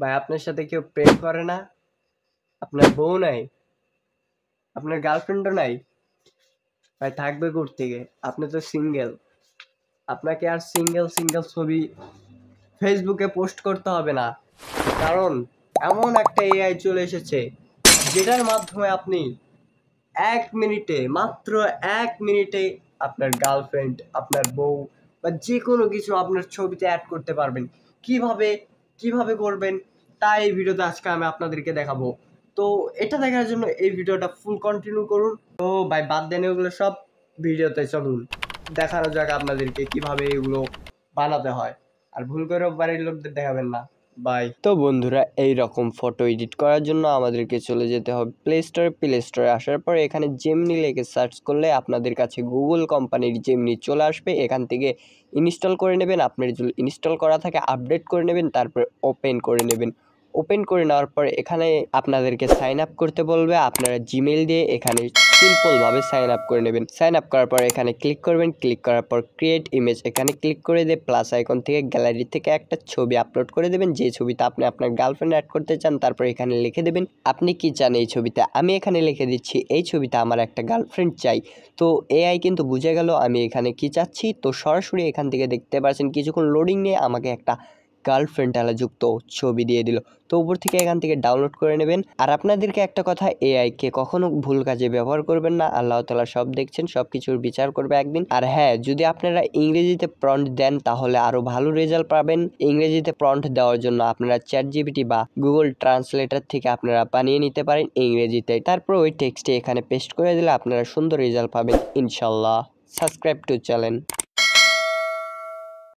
ভাই আপনার সাথে কেউ প্রেম করে না? আপনার বউ নাই? আপনার গার্লফ্রেন্ডও নাই? ভাই থাকবে কোত্থেকে? আপনি তো সিঙ্গেল। আপনাকে আর সিঙ্গেল সিঙ্গেল ছবি ফেসবুকে পোস্ট করতে হবে না, কারণ এমন একটা এআই চলে এসেছে যেটার মাধ্যমে আপনি 1 মিনিটে, মাত্র 1 মিনিটে আপনার গার্লফ্রেন্ড, আপনার বউ বা যে কোনো কিছু আপনার ছবিতে অ্যাড করতে পারবেন। কিভাবে কিভাবে করবেন তা এই ভিডিওতে আজকে আমি আপনাদেরকে দেখাবো। তো এটা দেখার জন্য এই ভিডিওটা ফুল কন্টিনিউ করুন। তো ভাই বাদ দেন এগুলো সব, ভিডিওতে চলুন দেখানো যাক আপনাদেরকে কিভাবে এগুলো বানাতে হয়। আর ভুল করেও বাড়ির লোকদের দেখাবেন না। বাই। তো বন্ধুরা, এই রকম ফটো এডিট করার জন্য আমাদেরকে চলে যেতে হবে প্লে স্টোরে আসার পর এখানে জেমিনি লিখে সার্চ করলে আপনাদের কাছে গুগল কোম্পানির জেমিনি চলে আসবে। এখান থেকে ইনস্টল করে নেবেন, আপনার যদি ইনস্টল করা থাকে আপডেট করে নেবেন, তারপর ওপেন করে নেবেন। ওপেন করে নেওয়ার পর এখানে আপনাদেরকে সাইন আপ করতে বলবে। আপনারা জিমেল দিয়ে এখানে সিম্পলভাবে সাইন আপ করে নেবেন। সাইন আপ করার পর এখানে ক্লিক করবেন। ক্লিক করার পর ক্রিয়েট ইমেজ এখানে ক্লিক করে দিয়ে প্লাস আইকন থেকে গ্যালারি থেকে একটা ছবি আপলোড করে দেবেন, যে ছবিতে আপনি আপনার গার্লফ্রেন্ড অ্যাড করতে চান। তারপর এখানে লিখে দেবেন আপনি কি চান এই ছবিতে। আমি এখানে লিখে দিচ্ছি এই ছবিতে আমার একটা গার্লফ্রেন্ড চাই। তো এআই কিন্তু বুঝে গেল আমি এখানে কি চাচ্ছি। তো সরাসরি এখান থেকে দেখতে পাচ্ছেন কিছুক্ষণ লোডিং নিয়ে আমাকে একটা গার্লফ্রেন্ড যুক্ত ছবি দিয়ে দিল। তো উপর থেকে এখান থেকে ডাউনলোড করে নেবেন। আর আপনাদেরকে একটা কথা, এআইকে কখনো ভুল কাজে ব্যবহার করবেন না। আল্লাহ তাআলা সব দেখছেন, সব কিছুর বিচার করবে একদিন। আর হ্যাঁ, যদি আপনারা ইংরেজিতে প্রম্পট দেন তাহলে আরো ভালো রেজাল্ট পাবেন। ইংরেজিতে প্রম্পট দেওয়ার জন্য আপনারা চ্যাটজিপিটি বা গুগল ট্রান্সলেটর থেকে আপনারা বানিয়ে নিতে পারেন ইংরেজিতে। তারপর ওই টেক্সটে এখানে পেস্ট করে দিলে আপনারা সুন্দর রেজাল্ট পাবেন ইনশাল্লাহ। Subscribe to channel.